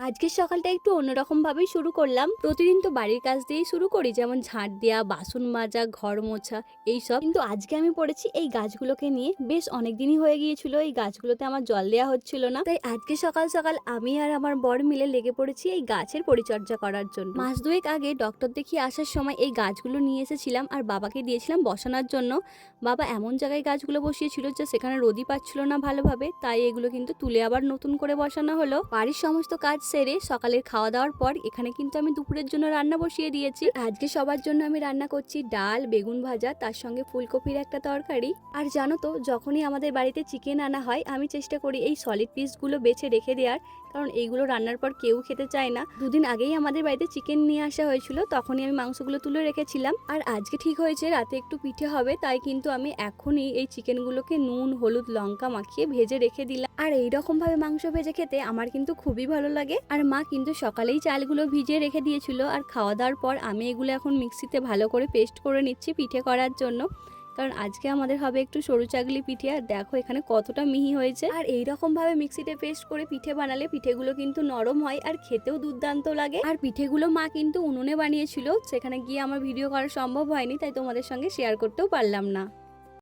আজকের সকালটা একটু অন্যরকম ভাবেই শুরু করলাম। প্রতিদিন তো বাড়ির কাজ দিয়েই শুরু করি, যেমন ঝাঁট দেওয়া, বাসন মাজা, ঘর মোছা এইসব। কিন্তু আজকে আমি পড়েছি এই গাছগুলোকে নিয়ে। বেশ অনেকদিনই হয়ে গিয়েছিল এই গাছগুলোতে আমার জল দেওয়া হচ্ছিল না, তাই আজকে সকাল সকাল আমি আর আমার বর মিলে লেগে পড়েছি এই গাছের পরিচর্যা করার জন্য। মাস দুয়েক আগে ডক্টর দেখিয়ে আসার সময় এই গাছগুলো নিয়ে এসেছিলাম আর বাবাকে দিয়েছিলাম বসানোর জন্য। বাবা এমন জায়গায় গাছগুলো বসিয়েছিল যে সেখানে রোদই পাচ্ছিল না ভালোভাবে, তাই এগুলো কিন্তু তুলে আবার নতুন করে বসানো হলো। বাড়ির সমস্ত কাজ সেরে সকালের খাওয়া দাওয়ার পর এখানে কিন্তু আমি দুপুরের জন্য রান্না বসিয়ে দিয়েছি। আজকে সবার জন্য আমি রান্না করছি ডাল, বেগুন ভাজা, তার সঙ্গে ফুলকপির একটা তরকারি। আর জানো তো, যখনই আমাদের বাড়িতে চিকেন আনা হয় আমি চেষ্টা করি এই সলিড পিসগুলো বেছে রেখে দেওয়ার, কারণ এইগুলো রান্নার পর কেউ খেতে চায় না। দুদিন আগেই আমাদের বাড়িতে চিকেন নিয়ে আসা হয়েছিল, তখনই আমি মাংসগুলো তুলে রেখেছিলাম। আর আজকে ঠিক হয়েছে রাতে একটু পিঠে হবে, তাই কিন্তু আমি এখনই এই চিকেনগুলোকে নুন, হলুদ, লঙ্কা মাখিয়ে ভেজে রেখে দিলাম। আর এইরকম ভাবে মাংস ভেজে খেতে আমার কিন্তু খুবই ভালো লাগে। আর মা কিন্তু সকালেই চালগুলো ভিজিয়ে রেখে দিয়েছিল, আর খাওয়া দাওয়ার পর আমি এগুলো এখন মিক্সিতে ভালো করে পেস্ট করে নিচ্ছি পিঠে করার জন্য, কারণ আজকে আমাদের হবে একটু সরু চাগলি পিঠে। আর দেখো এখানে কতটা মিহি হয়েছে। আর এইরকম ভাবে মিক্সিতে পেস্ট করে পিঠে বানালে পিঠেগুলো কিন্তু নরম হয় আর খেতেও দুর্দান্ত লাগে। আর পিঠেগুলো মা কিন্তু উনুনে বানিয়েছিল, সেখানে গিয়ে আমার ভিডিও করা সম্ভব হয়নি, তাই তোমাদের সঙ্গে শেয়ার করতেও পারলাম না।